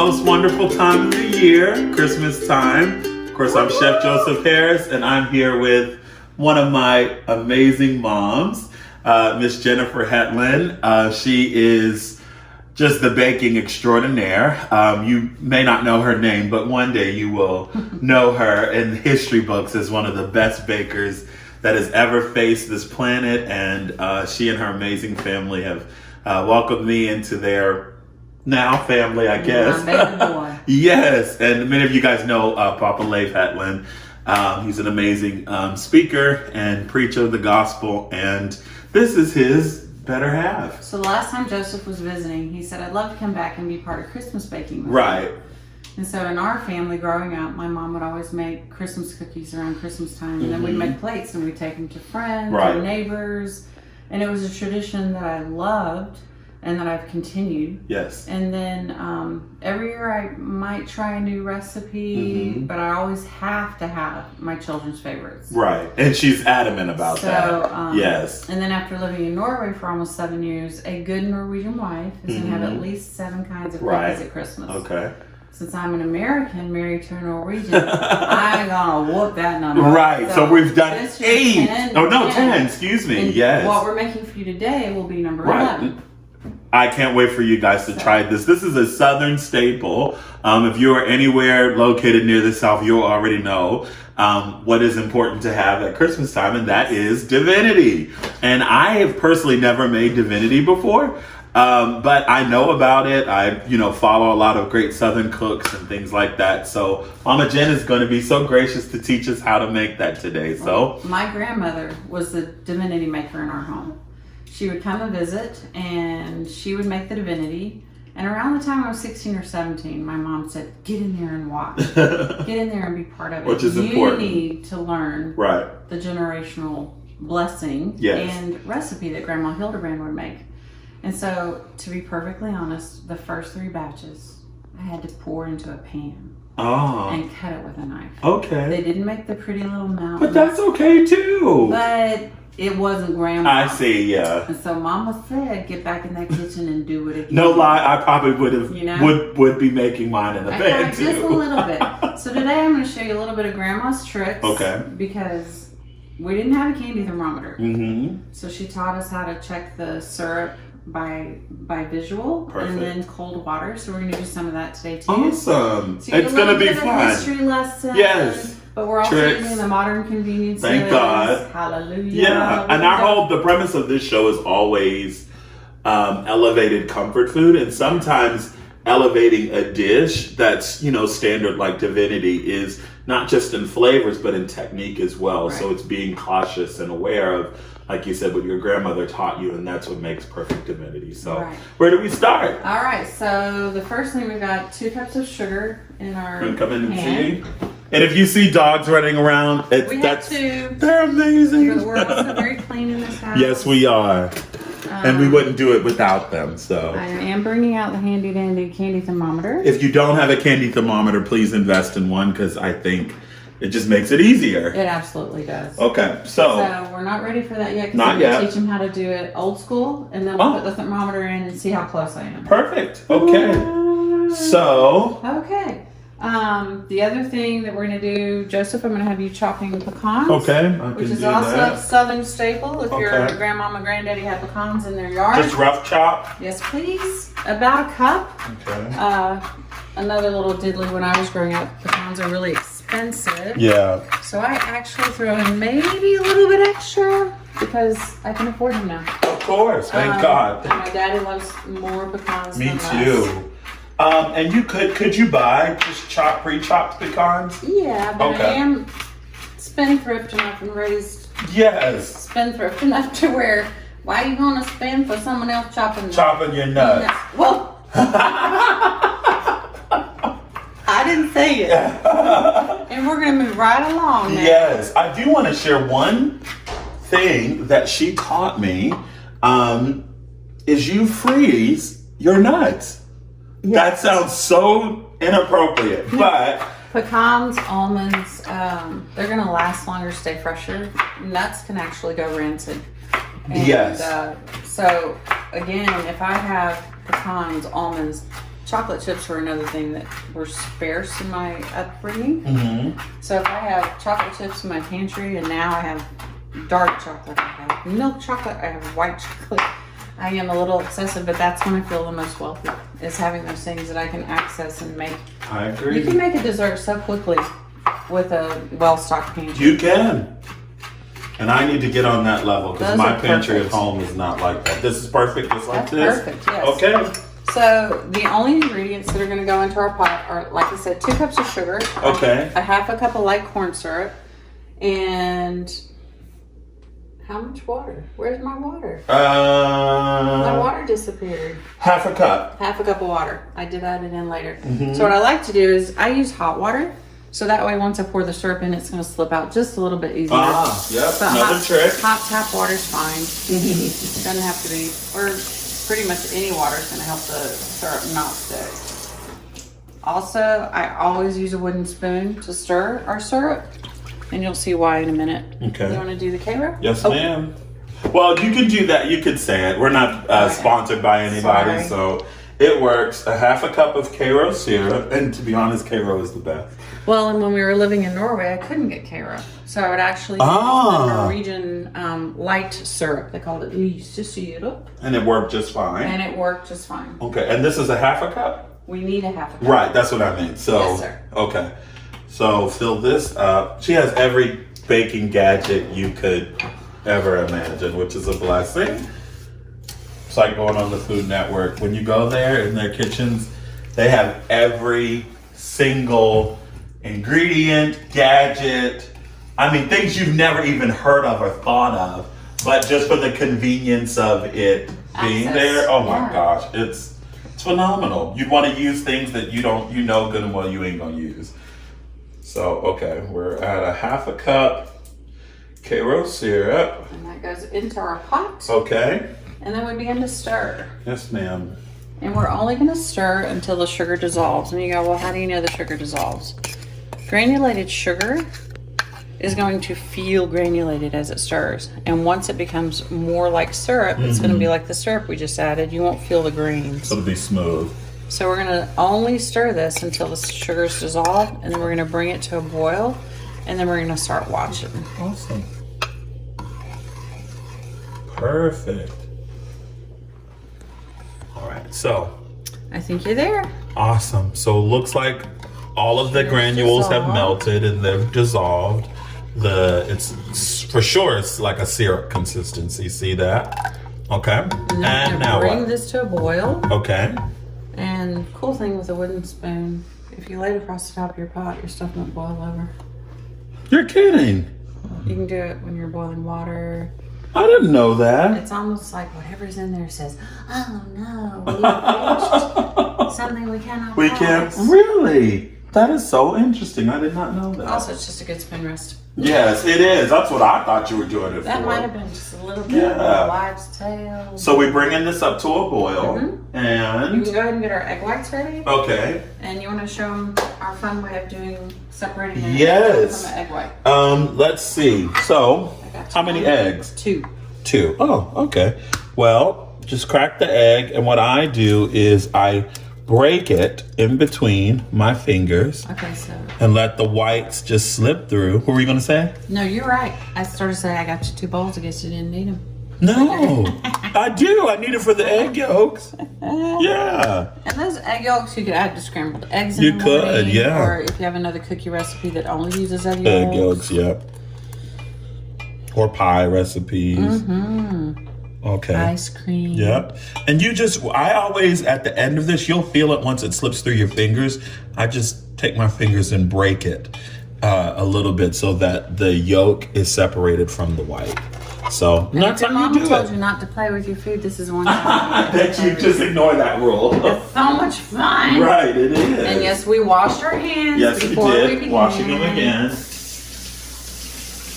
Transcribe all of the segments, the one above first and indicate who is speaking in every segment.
Speaker 1: most wonderful time of the year, Christmas time. Of course, I'm Chef Joseph Harris, and I'm here with one of my amazing moms, Miss Jennifer Hetland. She is just the baking extraordinaire. You may not know her name, but one day you will know her in history books as one of the best bakers that has ever faced this planet. And she and her amazing family have welcomed me into their now family, I guess.
Speaker 2: Baby boy.
Speaker 1: Yes, and many of you guys know Papa Leif Hetland. He's an amazing speaker and preacher of the gospel, and this is his better half.
Speaker 2: So the last time Joseph was visiting, he said, I'd love to come back and be part of Christmas baking with
Speaker 1: Right.
Speaker 2: you. And so in our family growing up, my mom would always make Christmas cookies around Christmas time, and then we'd make plates and we'd take them to friends
Speaker 1: Right.
Speaker 2: and neighbors, and it was a tradition that I loved and that I've continued.
Speaker 1: Yes.
Speaker 2: And then every year I might try a new recipe, but I always have to have my children's favorites.
Speaker 1: Right. And she's adamant about that. Yes.
Speaker 2: And then after living in Norway for almost 7 years, a good Norwegian wife is going to have at least 7 kinds of cookies at Christmas.
Speaker 1: Okay.
Speaker 2: Since I'm an American married to a Norwegian, I'm going to whoop that number.
Speaker 1: Right. So we've done
Speaker 2: this
Speaker 1: 8.
Speaker 2: 10,
Speaker 1: Oh, no,
Speaker 2: 10.
Speaker 1: 10. Excuse me.
Speaker 2: And
Speaker 1: yes.
Speaker 2: what we're making for you today will be number
Speaker 1: Right.
Speaker 2: 11.
Speaker 1: I can't wait for you guys to try this. This is a Southern staple. If you are anywhere located near the South, you'll already know what is important to have at Christmas time, and that is Divinity. And I have personally never made Divinity before, but I know about it. I, follow a lot of great Southern cooks and things like that. So Mama Jen is going to be so gracious to teach us how to make that today. So
Speaker 2: my grandmother was the Divinity maker in our home. She would come and visit, and she would make the Divinity. And around the time I was 16 or 17, my mom said, get in there and watch. Get in there and be part of it.
Speaker 1: Which is important.
Speaker 2: You need to learn the generational blessing and recipe that Grandma Hildebrand would make. And so, to be perfectly honest, the first 3 batches, I had to pour into a pan and cut it with a knife.
Speaker 1: Okay.
Speaker 2: They didn't make the pretty little mountain.
Speaker 1: But that's okay, too.
Speaker 2: But it wasn't Grandma.
Speaker 1: I see, yeah.
Speaker 2: And so Mama said, get back in that kitchen and do it again.
Speaker 1: No lie, I probably would have would be making mine in a pan too.
Speaker 2: Just a little bit. So today I'm going to show you a little bit of Grandma's tricks.
Speaker 1: Okay.
Speaker 2: Because we didn't have a candy thermometer.
Speaker 1: Mm-hmm.
Speaker 2: So she taught us how to check the syrup by visual.
Speaker 1: Perfect.
Speaker 2: And then cold water. So we're going to do some of that today too.
Speaker 1: Awesome.
Speaker 2: So
Speaker 1: it's going to be fun.
Speaker 2: History lesson.
Speaker 1: Yes.
Speaker 2: But we're also
Speaker 1: Tricks.
Speaker 2: using the modern conveniences.
Speaker 1: Thank God.
Speaker 2: Hallelujah.
Speaker 1: Yeah. And the premise of this show is always elevated comfort food, and sometimes elevating a dish that's, standard like Divinity is not just in flavors, but in technique as well.
Speaker 2: Right.
Speaker 1: So it's being cautious and aware of, like you said, what your grandmother taught you, and that's what makes perfect Divinity. So where do we start?
Speaker 2: All right, so the first thing, we've got 2 cups of sugar in our
Speaker 1: Come in and
Speaker 2: pan.
Speaker 1: see. And if you see dogs running around,
Speaker 2: We have 2.
Speaker 1: they're amazing.
Speaker 2: But we're also very clean in this house.
Speaker 1: Yes, we are. And we wouldn't do it without them. So
Speaker 2: I am bringing out the handy dandy candy thermometer.
Speaker 1: if you don't have a candy thermometer, please invest in one, because I think it just makes it easier.
Speaker 2: It absolutely does.
Speaker 1: Okay,
Speaker 2: So we're not ready for that yet.
Speaker 1: Not
Speaker 2: we're
Speaker 1: yet.
Speaker 2: Teach them how to do it old school, and then we'll put the thermometer in and see how close I am.
Speaker 1: Perfect. Okay. So
Speaker 2: Okay. The other thing that we're going to do, Joseph, I'm going to have you chopping pecans.
Speaker 1: okay, I
Speaker 2: Which
Speaker 1: can
Speaker 2: is
Speaker 1: do
Speaker 2: also a
Speaker 1: that.
Speaker 2: Southern staple. If your
Speaker 1: Okay.
Speaker 2: grandmama and granddaddy have pecans in their yard.
Speaker 1: Just rough chop.
Speaker 2: Yes, please. About a cup.
Speaker 1: Okay.
Speaker 2: Another little diddly, when I was growing up, pecans are really expensive.
Speaker 1: Yeah.
Speaker 2: So I actually throw in maybe a little bit extra because I can afford them now.
Speaker 1: Of course. Thank God.
Speaker 2: And my daddy loves more pecans
Speaker 1: Me
Speaker 2: than us.
Speaker 1: too. And you could you buy just pre-chopped pecans?
Speaker 2: Yeah, but
Speaker 1: Okay.
Speaker 2: I am spendthrift enough and raised
Speaker 1: Yes.
Speaker 2: spendthrift enough to where, why are you going to spend for someone else chopping
Speaker 1: Chopping your nuts.
Speaker 2: Well, I didn't say it. And we're going to move right along now.
Speaker 1: Yes, I do want to share one thing that she taught me. Is you freeze your nuts. That sounds so inappropriate, but
Speaker 2: Pecans, almonds, they're going to last longer, stay fresher. Nuts can actually go rancid. And,
Speaker 1: yes.
Speaker 2: So, again, if I have pecans, almonds, chocolate chips were another thing that were sparse in my upbringing.
Speaker 1: Mm-hmm.
Speaker 2: So if I have chocolate chips in my pantry, and now I have dark chocolate, I have milk chocolate, I have white chocolate, I am a little excessive, but that's when I feel the most wealthy, is having those things that I can access and make.
Speaker 1: I agree.
Speaker 2: You can make a dessert so quickly with a well-stocked pantry.
Speaker 1: You can. And I need to get on that level because my pantry at home is not like that. This is perfect, just like this?
Speaker 2: Perfect, yes.
Speaker 1: Okay.
Speaker 2: So the only ingredients that are going to go into our pot are, like I said, 2 cups of sugar.
Speaker 1: Okay.
Speaker 2: A half a cup of light corn syrup. And how much water? Where's my water? My water disappeared.
Speaker 1: Half a cup.
Speaker 2: Half a cup of water. I did add it in later. So what I like to do is I use hot water. So that way, once I pour the syrup in, it's going to slip out just a little bit easier.
Speaker 1: Yep,
Speaker 2: But
Speaker 1: another trick.
Speaker 2: Hot tap water's fine. Doesn't have to be, or pretty much any water is going to help the syrup not stick. Also, I always use a wooden spoon to stir our syrup, and you'll see why in a minute.
Speaker 1: Okay.
Speaker 2: You want to do the K-Row?
Speaker 1: Yes, ma'am. Well, you can do that. You could say it. We're not sponsored by anybody, so it works. A half a cup of K-Row syrup, and to be honest, K-Row is the best.
Speaker 2: Well, and when we were living in Norway, I couldn't get K-Row. So I would actually use the Norwegian light syrup. They called it lyse syrup.
Speaker 1: And it worked just fine.
Speaker 2: And it worked just fine.
Speaker 1: Okay, and this is a half a cup?
Speaker 2: We need a half a cup.
Speaker 1: Right, that's what I mean. So,
Speaker 2: yes, sir.
Speaker 1: Okay. So fill this up. She has every baking gadget you could ever imagine, which is a blessing. It's like going on the Food Network. When you go there in their kitchens, they have every single ingredient, gadget, I mean, things you've never even heard of or thought of, but just for the convenience of it being there, oh my gosh, it's phenomenal. You'd want to use things that you know good and well you ain't gonna use. So, okay, we're at a half a cup K-Row syrup.
Speaker 2: And that goes into our pot.
Speaker 1: Okay.
Speaker 2: And then we begin to stir.
Speaker 1: Yes, ma'am.
Speaker 2: And we're only going to stir until the sugar dissolves. And you go, well, how do you know the sugar dissolves? Granulated sugar is going to feel granulated as it stirs. And once it becomes more like syrup, it's going to be like the syrup we just added. You won't feel the grains.
Speaker 1: So it'll be smooth.
Speaker 2: So we're going to only stir this until the sugar's dissolved. And then we're going to bring it to a boil. And then we're going to start watching.
Speaker 1: Awesome. Perfect. All right, so.
Speaker 2: I think you're there.
Speaker 1: Awesome. So it looks like all of the granules have melted and they've dissolved. It's for sure it's like a syrup consistency. See that? Okay.
Speaker 2: And now bring
Speaker 1: what?
Speaker 2: this to a boil.
Speaker 1: Okay.
Speaker 2: And cool thing with a wooden spoon, if you lay it across the top of your pot, your stuff won't boil over.
Speaker 1: You're kidding.
Speaker 2: You can do it when you're boiling water.
Speaker 1: I didn't know that.
Speaker 2: It's almost like whatever's in there says, "Oh no, we have reached something we cannot
Speaker 1: We
Speaker 2: pass."
Speaker 1: can't. Really? That is so interesting. I did not know that.
Speaker 2: Also, it's just a good spoon rest.
Speaker 1: Yes, it is. That's what I thought you were doing it for.
Speaker 2: That might have been just a little bit of a wife's tale.
Speaker 1: So we're bringing this up to a boil, and
Speaker 2: you can go ahead and get our egg whites ready.
Speaker 1: Okay.
Speaker 2: And you want to show them our fun way of separating an
Speaker 1: egg
Speaker 2: from an egg white.
Speaker 1: Let's see. So, how many eggs?
Speaker 2: 2.
Speaker 1: 2. Oh, okay. Well, just crack the egg, and what I do is I break it in between my fingers.
Speaker 2: Okay, so.
Speaker 1: And let the whites just slip through. What were you going to say?
Speaker 2: No, you're right. I started to say I got you 2 bowls. I guess you didn't need them.
Speaker 1: No, I do. I need it for the egg yolks. Yeah.
Speaker 2: And those egg yolks, you could add to scrambled eggs.
Speaker 1: You could, yeah.
Speaker 2: Or if you have another cookie recipe that only uses egg yolks.
Speaker 1: Egg yolks, yep. Or pie recipes. Okay.
Speaker 2: Ice cream.
Speaker 1: Yep. And I always, at the end of this, you'll feel it once it slips through your fingers. I just take my fingers and break it a little bit so that the yolk is separated from the white. So
Speaker 2: that's how you do it. Told you not to play with your food. This is one time.
Speaker 1: That you just ignore that rule.
Speaker 2: It's so much fun.
Speaker 1: Right, it is.
Speaker 2: And yes, we washed our hands.
Speaker 1: Yes,
Speaker 2: before
Speaker 1: we did.
Speaker 2: We began.
Speaker 1: Washing them again.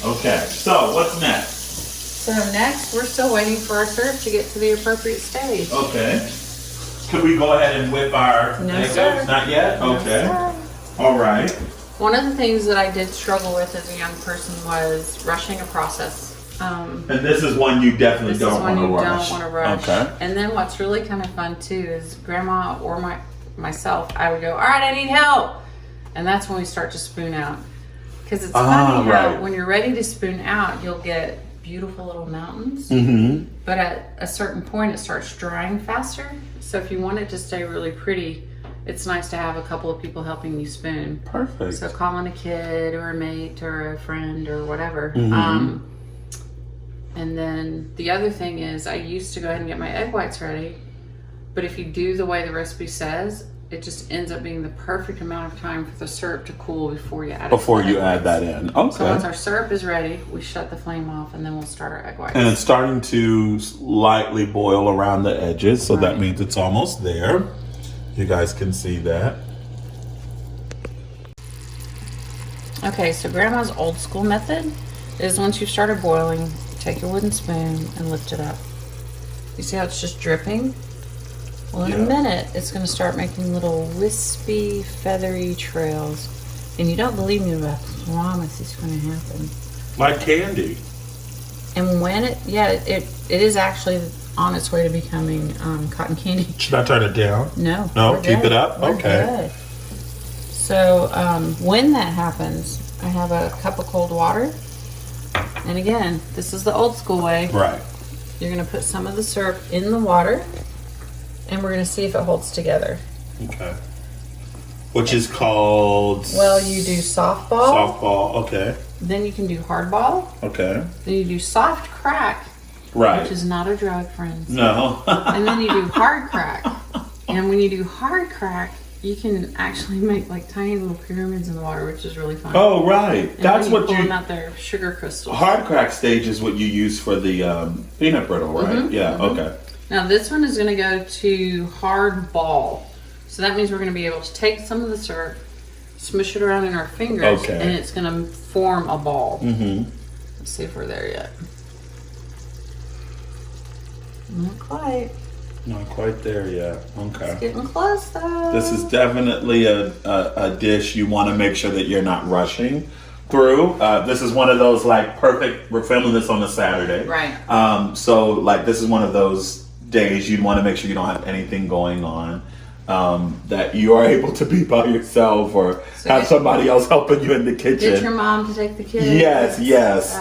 Speaker 1: Okay, so what's next?
Speaker 2: So next, we're still waiting for our syrup to get to the appropriate stage.
Speaker 1: Okay. Could we go ahead and whip our egg yolks? Not yet? Okay.
Speaker 2: No,
Speaker 1: all right.
Speaker 2: One of the things that I did struggle with as a young person was rushing a process.
Speaker 1: And this is one you definitely don't want to rush.
Speaker 2: Don't want to rush.
Speaker 1: Okay.
Speaker 2: And then what's really kind of fun too is Grandma or myself, I would go, all right, I need help. And that's when we start to spoon out. Because it's funny how when you're ready to spoon out, you'll get beautiful little mountains. Mm-hmm. But at a certain point, it starts drying faster. So if you want it to stay really pretty, it's nice to have a couple of people helping you spoon.
Speaker 1: Perfect.
Speaker 2: So calling a kid or a mate or a friend or whatever.
Speaker 1: Mm-hmm.
Speaker 2: And then the other thing is I used to go ahead and get my egg whites ready. But if you do the way the recipe says, it just ends up being the perfect amount of time for the syrup to cool before you add it.
Speaker 1: Before you add that in. Okay.
Speaker 2: So once our syrup is ready, we shut the flame off and then we'll start our egg whites.
Speaker 1: And it's starting to lightly boil around the edges, so that means it's almost there. You guys can see that.
Speaker 2: Okay, so Grandma's old school method is once you've started boiling, take your wooden spoon and lift it up. You see how it's just dripping? Well, in a minute, it's going to start making little wispy, feathery trails. And you don't believe me, but I promise it's going to happen.
Speaker 1: Like candy.
Speaker 2: And when it is actually on its way to becoming cotton candy.
Speaker 1: Should I turn it down?
Speaker 2: No.
Speaker 1: No, keep it up?
Speaker 2: We're
Speaker 1: okay.
Speaker 2: Good. So when that happens, I have a cup of cold water. And again, this is the old school way.
Speaker 1: Right.
Speaker 2: You're going to put some of the syrup in the water. And we're going to see if it holds together.
Speaker 1: Okay. Which is called?
Speaker 2: Well, you do softball.
Speaker 1: Softball, okay.
Speaker 2: Then you can do hardball.
Speaker 1: Okay.
Speaker 2: Then you do soft crack.
Speaker 1: Right.
Speaker 2: Which is not a drug, friends.
Speaker 1: No.
Speaker 2: And then you do hard crack. And when you do hard crack, you can actually make like tiny little pyramids in the water, which is really fun.
Speaker 1: Oh, right.
Speaker 2: And
Speaker 1: that's what
Speaker 2: pull
Speaker 1: you...
Speaker 2: them out their sugar crystals.
Speaker 1: Hard crack stage is what you use for the peanut brittle, right?
Speaker 2: Mm-hmm,
Speaker 1: yeah,
Speaker 2: mm-hmm.
Speaker 1: Okay.
Speaker 2: Now this one is going to go to hard ball. So that means we're going to be able to take some of the syrup, smush it around in our fingers, and it's going to form a ball. Mm-hmm. Let's see if we're there yet. Not quite.
Speaker 1: Not quite there yet. Okay.
Speaker 2: It's getting close though.
Speaker 1: This is definitely a dish you want to make sure that you're not rushing through. This is one of those like perfect, we're filming this on a Saturday.
Speaker 2: Right.
Speaker 1: So like this is one of those days you'd want to make sure you don't have anything going on, that you are able to be by yourself or have somebody else helping you in the kitchen.
Speaker 2: Get your mom to take the kids.
Speaker 1: Yes.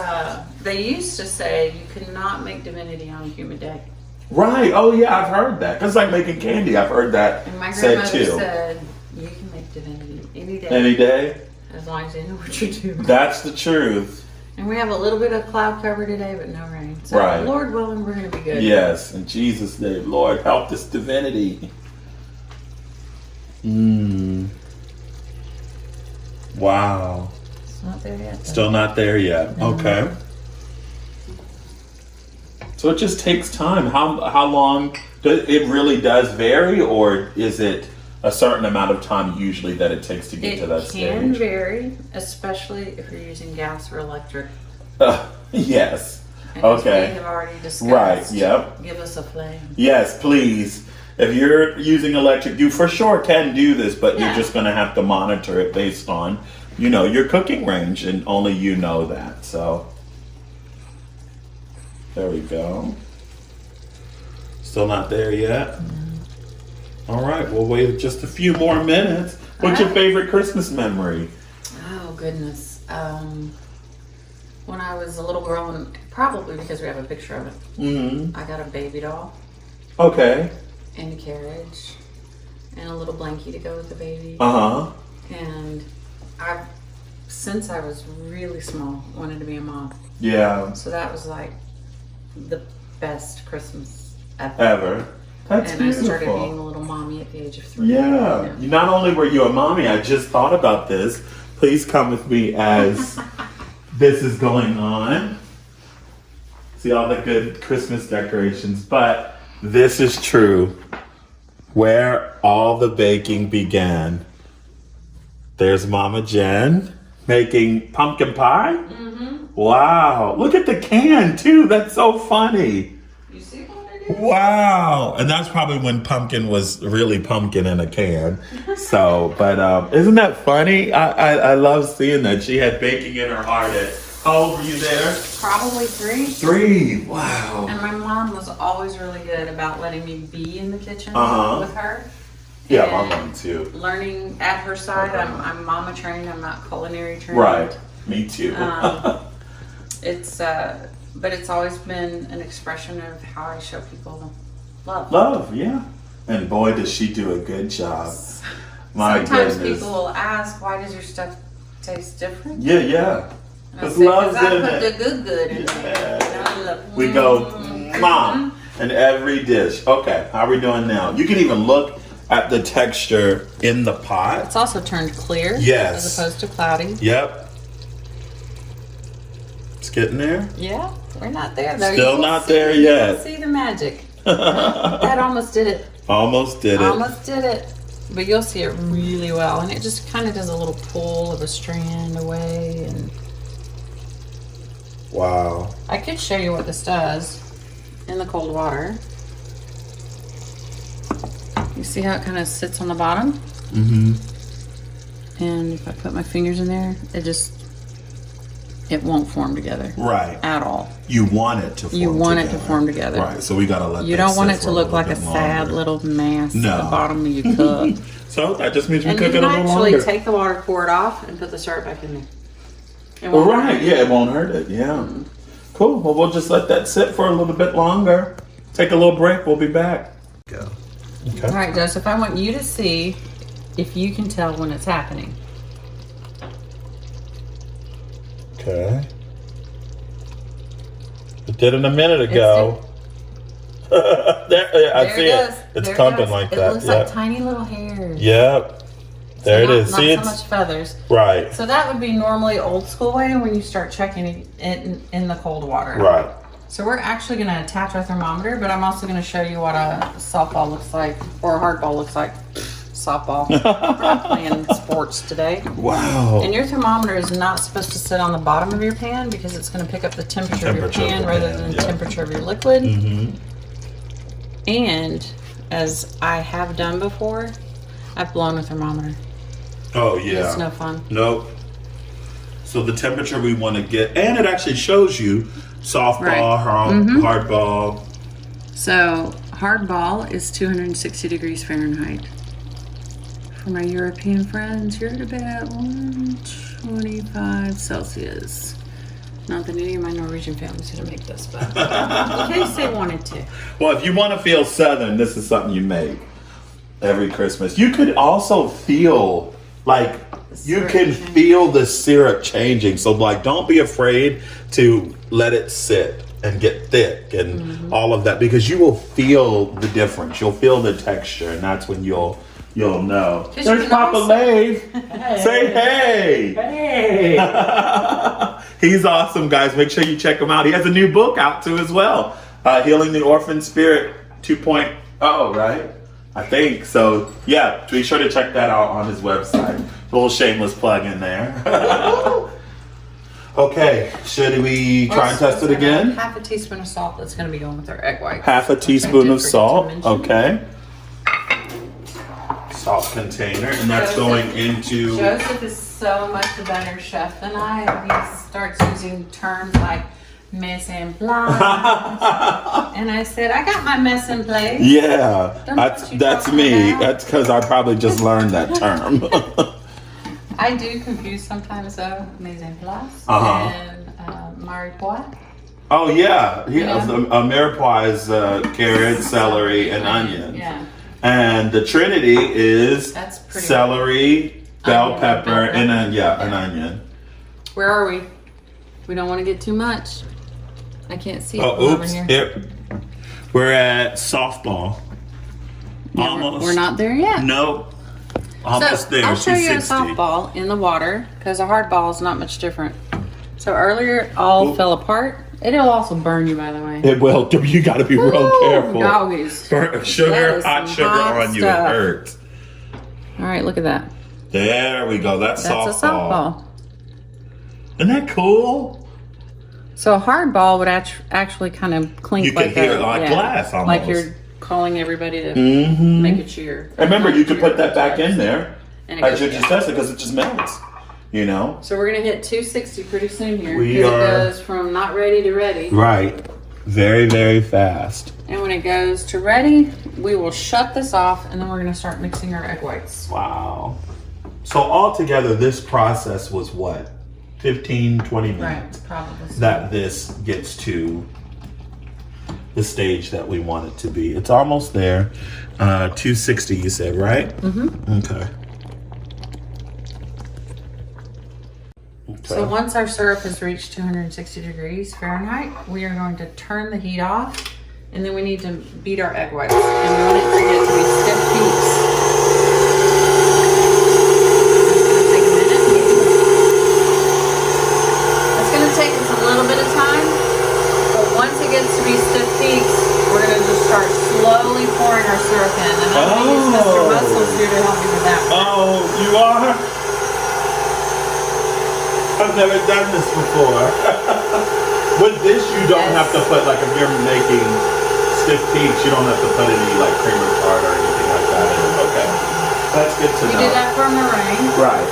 Speaker 2: They used to say you could not make divinity on a humid day.
Speaker 1: Right. Oh yeah, I've heard that. It's like making candy. I've heard that
Speaker 2: and my
Speaker 1: said
Speaker 2: grandmother
Speaker 1: too.
Speaker 2: Said you can make divinity any day.
Speaker 1: Any day.
Speaker 2: As long as you know what you're doing.
Speaker 1: That's the truth.
Speaker 2: And we have a little bit of cloud cover today, but no rain. So, Lord willing, we're going to be good.
Speaker 1: Yes, in Jesus' name, Lord, help this divinity. Wow.
Speaker 2: It's not there yet. Though.
Speaker 1: Still not there yet. No. Okay. So it just takes time. How long? It really does vary, or is it a certain amount of time usually that it takes to get to that stage?
Speaker 2: It can vary, especially if you're using gas or electric.
Speaker 1: Yes.
Speaker 2: And
Speaker 1: okay.
Speaker 2: As we have already discussed.
Speaker 1: Right. Yep.
Speaker 2: Give us a flame.
Speaker 1: Yes, please. If you're using electric, you for sure can do this, but you're just going to have to monitor it based on, your cooking range, and only you know that. So there we go. Still not there yet. All right, we'll wait just a few more minutes. What's your favorite Christmas memory?
Speaker 2: Oh, goodness. When I was a little girl, and probably because we have a picture of it, I got a baby doll.
Speaker 1: Okay.
Speaker 2: And a carriage. And a little blankie to go with the baby.
Speaker 1: Uh-huh.
Speaker 2: And I've, since I was really small, wanted to be a mom.
Speaker 1: Yeah.
Speaker 2: So that was like the best Christmas ever.
Speaker 1: That's
Speaker 2: and
Speaker 1: beautiful.
Speaker 2: I started being a little mommy at the age of 3.
Speaker 1: Yeah. Not only were you a mommy, I just thought about this. Please come with me as this is going on. See all the good Christmas decorations. But this is true. Where all the baking began. There's Mama Jen making pumpkin pie. Mm-hmm. Wow. Look at the can too. That's so funny.
Speaker 2: You see what it is?
Speaker 1: Wow. And that's probably when pumpkin was really pumpkin in a can. So, but isn't that funny? I love seeing that. She had baking in her heart. How old were you there?
Speaker 2: Probably 3.
Speaker 1: 3. Wow.
Speaker 2: And my mom was always really good about letting me be in the kitchen with her.
Speaker 1: Yeah, my mom too.
Speaker 2: Learning at her side. I'm mama trained. I'm not culinary trained.
Speaker 1: Right. Me too.
Speaker 2: But it's always been an expression of how I show people love.
Speaker 1: Love, yeah. And boy, does she do a good job. My
Speaker 2: Sometimes
Speaker 1: goodness.
Speaker 2: people will ask, why does your stuff taste different?
Speaker 1: Yeah.
Speaker 2: Because
Speaker 1: love's
Speaker 2: I
Speaker 1: in
Speaker 2: put
Speaker 1: it.
Speaker 2: the good in there.
Speaker 1: We go, mom, in every dish. Okay, how are we doing now? You can even look at the texture in the pot.
Speaker 2: It's also turned clear.
Speaker 1: Yes.
Speaker 2: As opposed to cloudy.
Speaker 1: Yep. It's getting there.
Speaker 2: Yeah, we're not there though.
Speaker 1: Still not there yet.
Speaker 2: You see the magic. That almost did it.
Speaker 1: Almost did it.
Speaker 2: Almost did it. But you'll see it really well. And it just kind of does a little pull of a strand away. And
Speaker 1: wow.
Speaker 2: I could show you what this does in the cold water. You see how it kind of sits on the bottom?
Speaker 1: Mm-hmm.
Speaker 2: And if I put my fingers in there, it won't form together.
Speaker 1: Right.
Speaker 2: At all.
Speaker 1: You want it to form
Speaker 2: You want
Speaker 1: together.
Speaker 2: it to form together.
Speaker 1: Right, so we gotta let
Speaker 2: You don't want it to look like a sad little mass at the bottom of your cup.
Speaker 1: So that just means we
Speaker 2: And
Speaker 1: cook
Speaker 2: you
Speaker 1: it a
Speaker 2: can
Speaker 1: little
Speaker 2: actually
Speaker 1: longer.
Speaker 2: take the water, pour it off, and put the syrup back in there. It
Speaker 1: Well,
Speaker 2: won't
Speaker 1: right,
Speaker 2: hurt.
Speaker 1: yeah, it won't hurt it, yeah. Cool, well, we'll just let that sit for a little bit longer. Take a little break, we'll be back. Go. Okay.
Speaker 2: All right, Joseph, I want you to see if you can tell when it's happening.
Speaker 1: Okay. It did it a minute ago. I see it. It's clumping like that.
Speaker 2: It looks like tiny little hairs.
Speaker 1: Yep. There it is.
Speaker 2: Not
Speaker 1: See,
Speaker 2: so much feathers.
Speaker 1: Right.
Speaker 2: So that would be normally old school way when you start checking it in the cold water.
Speaker 1: Right.
Speaker 2: So we're actually going to attach our thermometer, but I'm also going to show you what a softball looks like, or a hardball looks like. Softball. We're playing sports today.
Speaker 1: Wow.
Speaker 2: And your thermometer is not supposed to sit on the bottom of your pan because it's going to pick up the temperature of your pan rather than the temperature of your liquid.
Speaker 1: Mm-hmm.
Speaker 2: And as I have done before, I've blown a thermometer.
Speaker 1: Oh, yeah.
Speaker 2: It's no fun.
Speaker 1: Nope. So the temperature we want to get, and it actually shows you softball, hardball.
Speaker 2: So hardball is 260 degrees Fahrenheit. For my European friends, you're at about 125 Celsius. Not that any of my Norwegian family's gonna make this, but in case they wanted to.
Speaker 1: Well, if you want to feel Southern, this is something you make every Christmas. You could also feel feel the syrup changing. So don't be afraid to let it sit and get thick and all of that, because you will feel the difference. You'll feel the texture, and that's when you'll know. There's Papa Lave. Hey. Say hey. Hey. He's awesome, guys. Make sure you check him out. He has a new book out too as well. Healing the Orphan Spirit 2.0, right? I think. So yeah, be sure to check that out on his website. A little shameless plug in there. Okay, should we try and test it again?
Speaker 2: Half a teaspoon of salt that's going to be going with our egg whites.
Speaker 1: Half a teaspoon of salt. Okay. Salt container, and that's going into...
Speaker 2: Joseph is so much a better chef than I am. He starts using terms like mise en place. And I said, I got my mise en place.
Speaker 1: Yeah, that's me. That's because I probably just learned that term.
Speaker 2: I do confuse sometimes though, mise en place and mirepoix.
Speaker 1: Oh yeah, mirepoix is carrot, celery, and onion.
Speaker 2: Yeah.
Speaker 1: And the Trinity is celery, bell pepper, and an onion.
Speaker 2: Where are we? We don't want to get too much. I can't see it
Speaker 1: over
Speaker 2: here.
Speaker 1: We're at softball.
Speaker 2: No,
Speaker 1: Almost.
Speaker 2: We're not there yet.
Speaker 1: Nope. Almost there.
Speaker 2: I'll show you a softball in the water because a hard ball is not much different. So earlier it all fell apart. It'll also burn you, by the way.
Speaker 1: It will. You got to be real careful.
Speaker 2: Doggies.
Speaker 1: Hot sugar on you. It hurts.
Speaker 2: All right, look at that.
Speaker 1: There we go. That's
Speaker 2: a softball.
Speaker 1: Isn't that cool?
Speaker 2: So a hard ball would actually kind of clink like
Speaker 1: can hear it like glass almost.
Speaker 2: Like you're calling everybody to make a cheer.
Speaker 1: And remember, you could put that back in there. I should just test it because it just melts.
Speaker 2: So we're going to hit 260 pretty soon here.
Speaker 1: It
Speaker 2: goes from not ready to ready.
Speaker 1: Right. Very, very fast.
Speaker 2: And when it goes to ready, we will shut this off and then we're gonna start mixing our egg whites.
Speaker 1: Wow. So altogether, this process was what? 15, 20 minutes?
Speaker 2: Right, probably.
Speaker 1: That this gets to the stage that we want it to be. It's almost there. 260, you said, right?
Speaker 2: Mm-hmm.
Speaker 1: Okay.
Speaker 2: So once our syrup has reached 260 degrees Fahrenheit, we are going to turn the heat off, and then we need to beat our egg whites. And we want it to get to be stiff peaks. It's going to take us a little bit of time, but once it gets to be stiff peaks, we're going to just start slowly pouring our syrup in. And I'm going to use Mr. Muscles here to help me with that.
Speaker 1: Oh, you are? I've never done this before. With this, you don't have to put, like, if you're making stiff peaks, you don't have to put any, like, cream or tart or anything like that in it. Okay. That's good to know.
Speaker 2: You do that for a meringue.
Speaker 1: Right.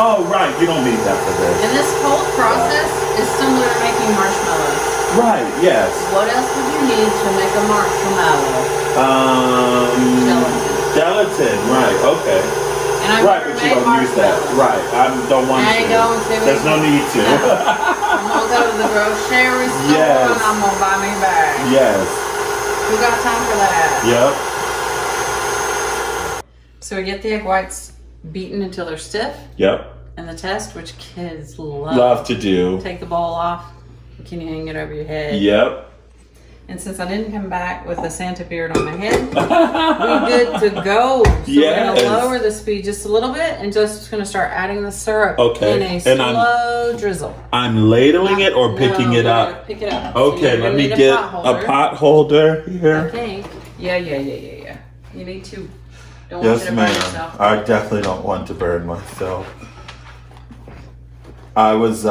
Speaker 1: Oh, right. You don't need that for this.
Speaker 2: And this whole process is similar to making marshmallows.
Speaker 1: Right, yes.
Speaker 2: What else would you need to make a marshmallow?
Speaker 1: Gelatin, right, okay.
Speaker 2: And
Speaker 1: Right, but you don't use that. Right, I don't want to.
Speaker 2: I ain't going to.
Speaker 1: There's no need to.
Speaker 2: No. I'm going to go to the grocery store
Speaker 1: Yes.
Speaker 2: and I'm going to buy me a bag.
Speaker 1: Yes.
Speaker 2: Who got time for that?
Speaker 1: Yep.
Speaker 2: So we get the egg whites beaten until they're stiff.
Speaker 1: Yep.
Speaker 2: And the test, which kids love.
Speaker 1: Love to do.
Speaker 2: Take the bowl off. Can you hang it over your head?
Speaker 1: Yep.
Speaker 2: And since I didn't come back with a Santa beard on my head, we good to go. So
Speaker 1: Yes.
Speaker 2: we're gonna lower the speed just a little bit and just gonna start adding the syrup in a slow drizzle.
Speaker 1: I'm ladling it or picking it up?
Speaker 2: Pick it up.
Speaker 1: Okay,
Speaker 2: So
Speaker 1: let me
Speaker 2: need
Speaker 1: get
Speaker 2: a
Speaker 1: a pot holder here.
Speaker 2: I think. Yeah. You need to. Don't want
Speaker 1: Yes,
Speaker 2: you to burn
Speaker 1: ma'am.
Speaker 2: yourself.
Speaker 1: I definitely don't want to burn myself. I was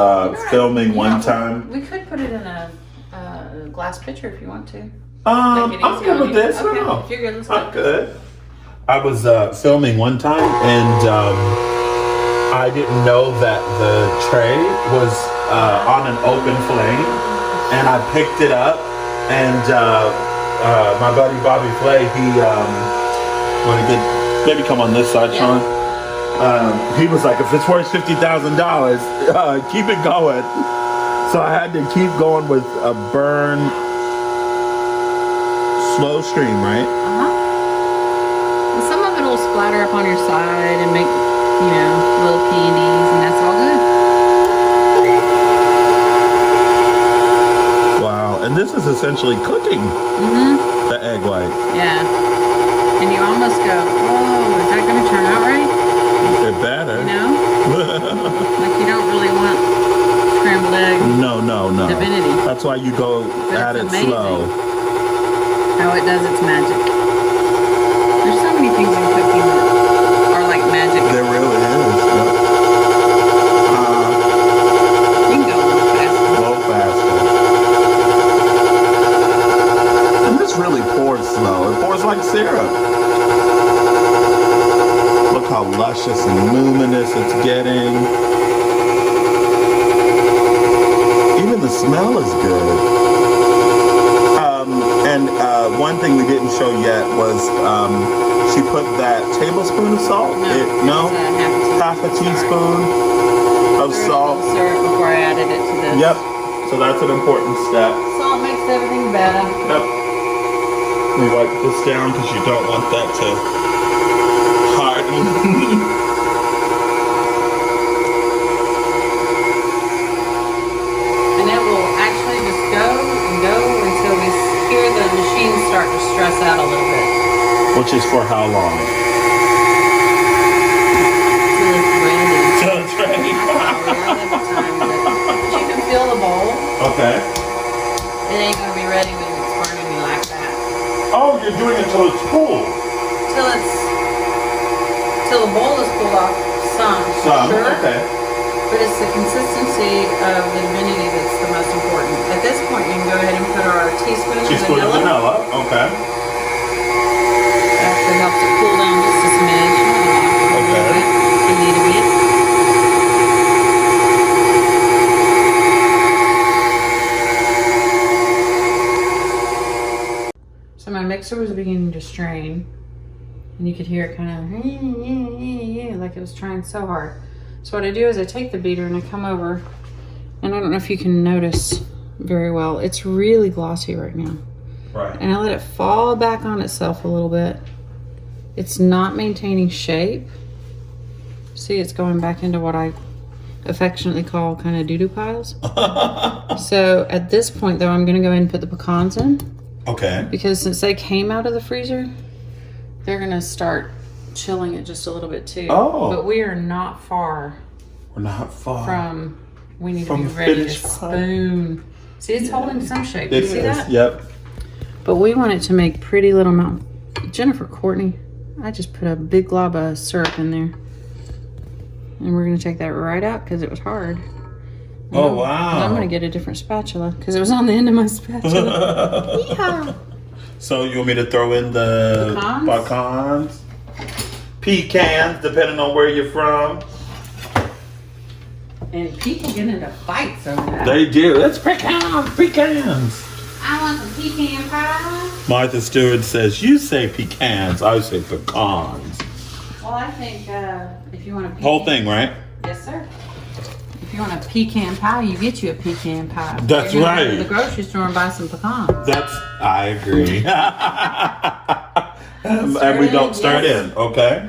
Speaker 1: filming one time.
Speaker 2: We could put it in a glass pitcher if you want to.
Speaker 1: I'm good with this.
Speaker 2: Okay,
Speaker 1: No.
Speaker 2: if you're good, let's
Speaker 1: I'm
Speaker 2: go.
Speaker 1: good. I was filming one time and I didn't know that the tray was on an open flame, and I picked it up, and my buddy Bobby Flay, he want to get maybe come on this side, Sean. He was like, if it's worth $50,000, keep it going. So I had to keep going with a burn, slow stream, right?
Speaker 2: And some of it will splatter up on your side and make, little candies, and that's all good.
Speaker 1: Wow, and this is essentially cooking the egg white.
Speaker 2: Yeah. And you almost go, oh, is that going to turn out right?
Speaker 1: It better.
Speaker 2: Like you don't really want scrambled egg.
Speaker 1: No.
Speaker 2: Divinity.
Speaker 1: That's why you go at it
Speaker 2: amazing.
Speaker 1: slow.
Speaker 2: How it does its magic. There's so many things in cooking that are like magic.
Speaker 1: There really is. Yep.
Speaker 2: You can go a little faster.
Speaker 1: A little faster. And this really pours slow. It pours like syrup. Look how luscious and luminous it's getting. Even the smell is good. And one thing we didn't show yet was she put that tablespoon of salt.
Speaker 2: No,
Speaker 1: half a teaspoon of salt.
Speaker 2: Syrup before I added it to this.
Speaker 1: Yep. So that's an important step.
Speaker 2: Salt makes everything better.
Speaker 1: Yep. Let me wipe this down because you don't want that to harden.
Speaker 2: The machines start to stress out a little bit.
Speaker 1: Which is for how long?
Speaker 2: Till it's ready. But you can feel the bowl.
Speaker 1: Okay.
Speaker 2: It ain't gonna be ready when it's burning me like that.
Speaker 1: Oh, you're doing it till it's cool.
Speaker 2: Till the bowl is pulled off some. Sure.
Speaker 1: Okay.
Speaker 2: But it's the consistency of the divinity that's the most important. At this point, you can go ahead and put our teaspoon of
Speaker 1: vanilla. Okay.
Speaker 2: That helps it cool down just a smidge.
Speaker 1: Okay.
Speaker 2: If you need a bit. And you could hear it kind of like it was trying so hard. So what I do is I take the beater and I come over, and I don't know if you can notice very well, it's really glossy right now.
Speaker 1: Right.
Speaker 2: And I let it fall back on itself a little bit. It's not maintaining shape. See, it's going back into what I affectionately call kind of doo-doo piles. So at this point though, I'm gonna go ahead and put the pecans in.
Speaker 1: Okay.
Speaker 2: Because since they came out of the freezer, they're gonna start chilling it just a little bit too.
Speaker 1: Oh.
Speaker 2: But we are not far.
Speaker 1: We're not far
Speaker 2: from, we need to be ready to spoon. See, it's holding some shape. You see that?
Speaker 1: Yep.
Speaker 2: But we want it to make pretty little mountain. Jennifer Courtney, I just put a big glob of syrup in there. And we're gonna take that right out because it was hard.
Speaker 1: Oh, wow.
Speaker 2: I'm gonna get a different spatula because it was on the end of my spatula. Yeehaw.
Speaker 1: So you want me to throw in the pecans, depending on where you're from?
Speaker 2: And people get into fights over that.
Speaker 1: They do. It's pecans.
Speaker 2: I want some pecan pie.
Speaker 1: Martha Stewart says, you say pecans, I say pecans.
Speaker 2: Well, I think if you want a pecan...
Speaker 1: Whole thing, right?
Speaker 2: Yes, sir. If you want a pecan pie, you get you a pecan pie.
Speaker 1: That's
Speaker 2: You're
Speaker 1: right.
Speaker 2: Go to the grocery store and buy some pecans.
Speaker 1: I agree. and we don't stir it in, okay?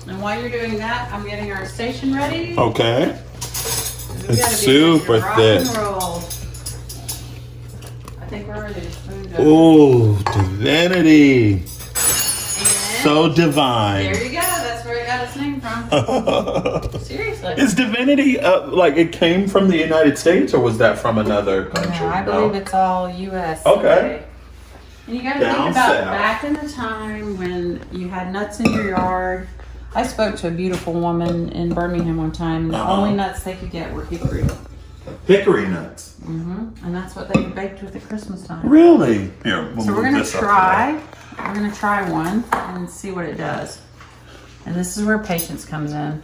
Speaker 2: And while you're doing that, I'm getting our station ready.
Speaker 1: Okay. It's super thick.
Speaker 2: I think we're ready to spoon it.
Speaker 1: Ooh, Divinity. So divine.
Speaker 2: There you go. That's where it got its name from. Seriously.
Speaker 1: Is Divinity, like it came from the United States, or was that from another country?
Speaker 2: No, I believe it's all U.S.
Speaker 1: Okay.
Speaker 2: And you got to think about back in the time when you had nuts in your yard. I spoke to a beautiful woman in Birmingham one time, and the only nuts they could get were hickory.
Speaker 1: Hickory nuts.
Speaker 2: And that's what they baked with at Christmas time.
Speaker 1: Really? Here,
Speaker 2: So we're gonna try. We're gonna try one and see what it does. And this is where patience comes in,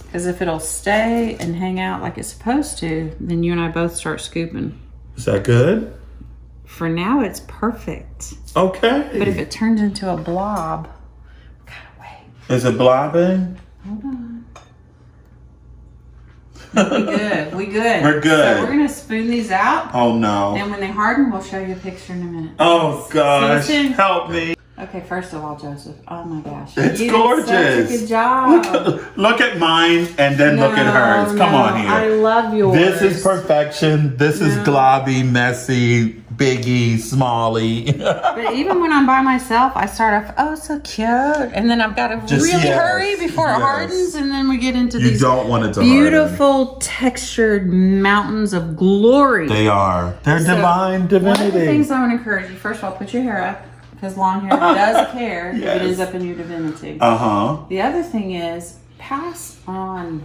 Speaker 2: because if it'll stay and hang out like it's supposed to, then you and I both start scooping.
Speaker 1: Is that good?
Speaker 2: For now, it's perfect.
Speaker 1: Okay.
Speaker 2: But if it turns into a blob, we gotta wait.
Speaker 1: Is it blobbing?
Speaker 2: Hold on. We good. We good.
Speaker 1: We're good.
Speaker 2: So we're gonna spoon these out.
Speaker 1: Oh no.
Speaker 2: And when they harden, we'll show you a picture in a minute.
Speaker 1: Oh gosh. Help me.
Speaker 2: Okay, first of all, Joseph. Oh my gosh.
Speaker 1: It's
Speaker 2: you
Speaker 1: gorgeous.
Speaker 2: Did such a good job.
Speaker 1: Look at mine and then look at hers. Come on here.
Speaker 2: I love yours.
Speaker 1: This is perfection. This is globby, messy, biggie, smally.
Speaker 2: But even when I'm by myself, I start off, oh, so cute. And then I've got to really hurry before it hardens. And then we get into these
Speaker 1: don't want it to
Speaker 2: beautiful textured mountains of glory.
Speaker 1: They are. They're divine divinity.
Speaker 2: One of the things I want to encourage you, first of all, put your hair up. Because long hair does care if it ends up in your divinity. The other thing is pass on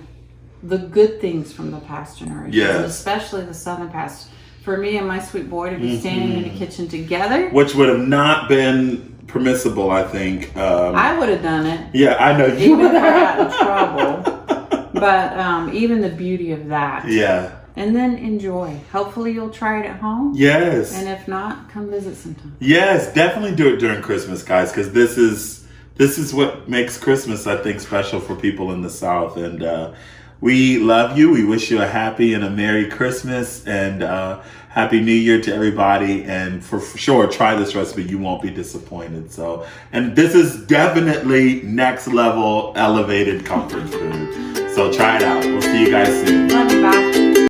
Speaker 2: the good things from the past generation.
Speaker 1: Yes.
Speaker 2: Especially the southern past. For me and my sweet boy to be standing in the kitchen together.
Speaker 1: Which would have not been permissible, I think.
Speaker 2: I would have done it.
Speaker 1: Yeah, I know you
Speaker 2: even if I got in trouble. But even the beauty of that.
Speaker 1: Yeah.
Speaker 2: And then enjoy. Hopefully you'll try it at home.
Speaker 1: Yes.
Speaker 2: And if not, come visit sometime.
Speaker 1: Yes, definitely do it during Christmas, guys, because this is what makes Christmas, I think, special for people in the South. And we love you. We wish you a happy and a Merry Christmas and Happy New Year to everybody. And for sure, try this recipe. You won't be disappointed. So, and this is definitely next level elevated comfort food. So try it out. We'll see you guys soon.